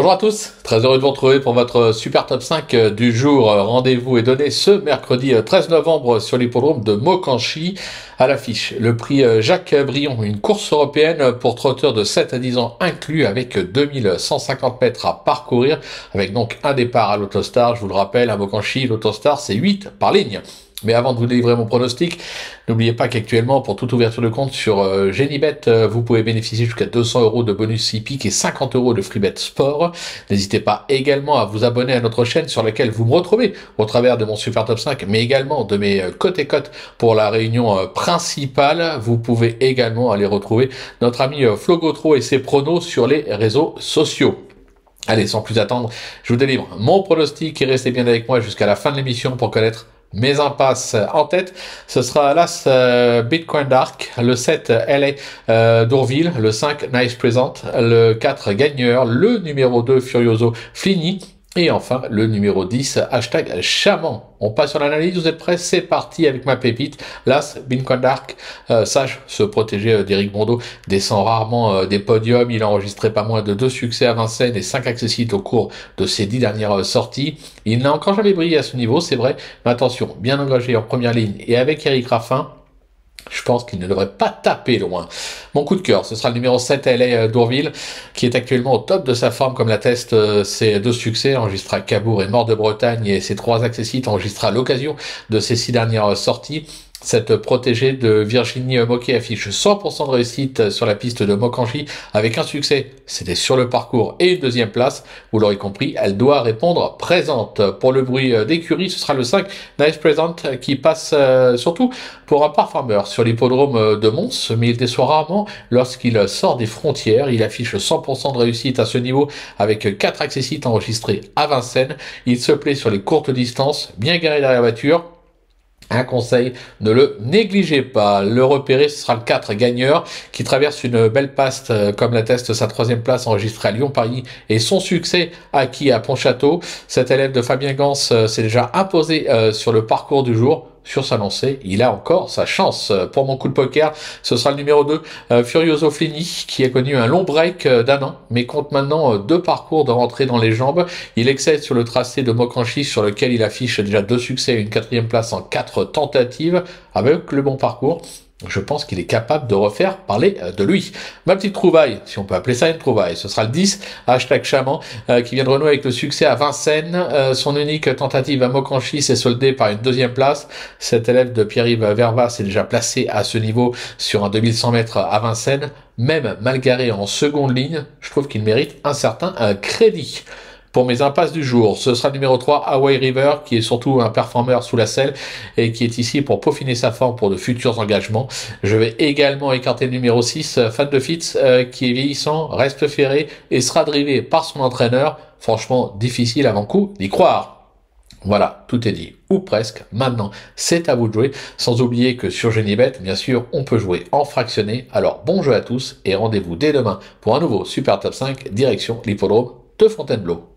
Bonjour à tous, très heureux de vous retrouver pour votre super top 5 du jour. Rendez-vous est donné ce mercredi 13 novembre sur l'hippodrome de Mokanchi. À l'affiche, le prix Jacques Brion, une course européenne pour trotteurs de 7 à 10 ans inclus avec 2150 mètres à parcourir, avec donc un départ à l'Autostar. Je vous le rappelle, à Mokanchi, l'Autostar c'est 8 par ligne. Mais avant de vous délivrer mon pronostic, n'oubliez pas qu'actuellement, pour toute ouverture de compte sur Genibet, vous pouvez bénéficier jusqu'à 200 € de bonus hippique et 50 € de FreeBet Sport. N'hésitez pas également à vous abonner à notre chaîne sur laquelle vous me retrouvez au travers de mon Super Top 5, mais également de mes cotes et cotes pour la réunion principale. Vous pouvez également aller retrouver notre ami Flo Gautreau et ses pronos sur les réseaux sociaux. Allez, sans plus attendre, je vous délivre mon pronostic et restez bien avec moi jusqu'à la fin de l'émission pour connaître mes impasses en tête. Ce sera l'As Bitcoin Dark, le 7 LA Dourville, le 5 Nice Present, le 4 Gagneur, le numéro 2 Furioso Flini, et enfin le numéro 10 hashtag Chaman. On passe sur l'analyse, vous êtes prêts? C'est parti avec ma pépite. L'As Bitcoin Dark sache se protéger d'Éric Bondo, descend rarement des podiums. Il a enregistré pas moins de 2 succès à Vincennes et 5 accessites au cours de ses 10 dernières sorties. Il n'a encore jamais brillé à ce niveau, c'est vrai, mais attention, bien engagé en première ligne et avec Eric Raffin, je pense qu'il ne devrait pas taper loin. Mon coup de cœur, ce sera le numéro 7 LA Dourville, qui est actuellement au top de sa forme, comme l'attestent ses 2 succès, enregistré à Cabourg et Mort de Bretagne, et ses 3 accessites enregistrés à l'occasion de ses 6 dernières sorties. Cette protégée de Virginie Moquet affiche 100% de réussite sur la piste de Mokanchi avec un succès. C'était sur le parcours et une deuxième place. Vous l'aurez compris, elle doit répondre présente. Pour le bruit d'écurie, ce sera le 5 Nice Present qui passe surtout pour un performer sur l'hippodrome de Mons, mais il déçoit rarement lorsqu'il sort des frontières. Il affiche 100% de réussite à ce niveau avec 4 accessites enregistrés à Vincennes. Il se plaît sur les courtes distances, bien garé derrière la voiture. Un conseil, ne le négligez pas. Le repérer, ce sera le 4 Gagneur qui traverse une belle passe comme l'atteste sa 3e place enregistrée à Lyon-Paris et son succès acquis à Pontchâteau. Cet élève de Fabien Gans s'est déjà imposé sur le parcours du jour. Sur sa lancée, il a encore sa chance. Pour mon coup de poker, ce sera le numéro 2, Furioso Flini, qui a connu un long break d'1 an, mais compte maintenant 2 parcours de rentrée dans les jambes. Il excelle sur le tracé de Mokanchi, sur lequel il affiche déjà 2 succès et une 4e place en 4 tentatives. Avec le bon parcours, je pense qu'il est capable de refaire parler de lui. Ma petite trouvaille, si on peut appeler ça une trouvaille, ce sera le 10, hashtag Chaman, qui vient de renouer avec le succès à Vincennes. Son unique tentative à Mokanchi s'est soldée par une 2e place. Cet élève de Pierre-Yves Verva s'est déjà placé à ce niveau sur un 2100 mètres à Vincennes. Même mal garé en seconde ligne, je trouve qu'il mérite un certain crédit. Pour mes impasses du jour, ce sera le numéro 3, Hawaii River, qui est surtout un performeur sous la selle et qui est ici pour peaufiner sa forme pour de futurs engagements. Je vais également écarter le numéro 6, Fan de Fitz, qui est vieillissant, reste ferré et sera drivé par son entraîneur. Franchement, difficile avant coup d'y croire. Voilà, tout est dit, ou presque. Maintenant, c'est à vous de jouer. Sans oublier que sur Genibet, bien sûr, on peut jouer en fractionné. Alors, bon jeu à tous et rendez-vous dès demain pour un nouveau Super Top 5, direction l'hippodrome de Fontainebleau.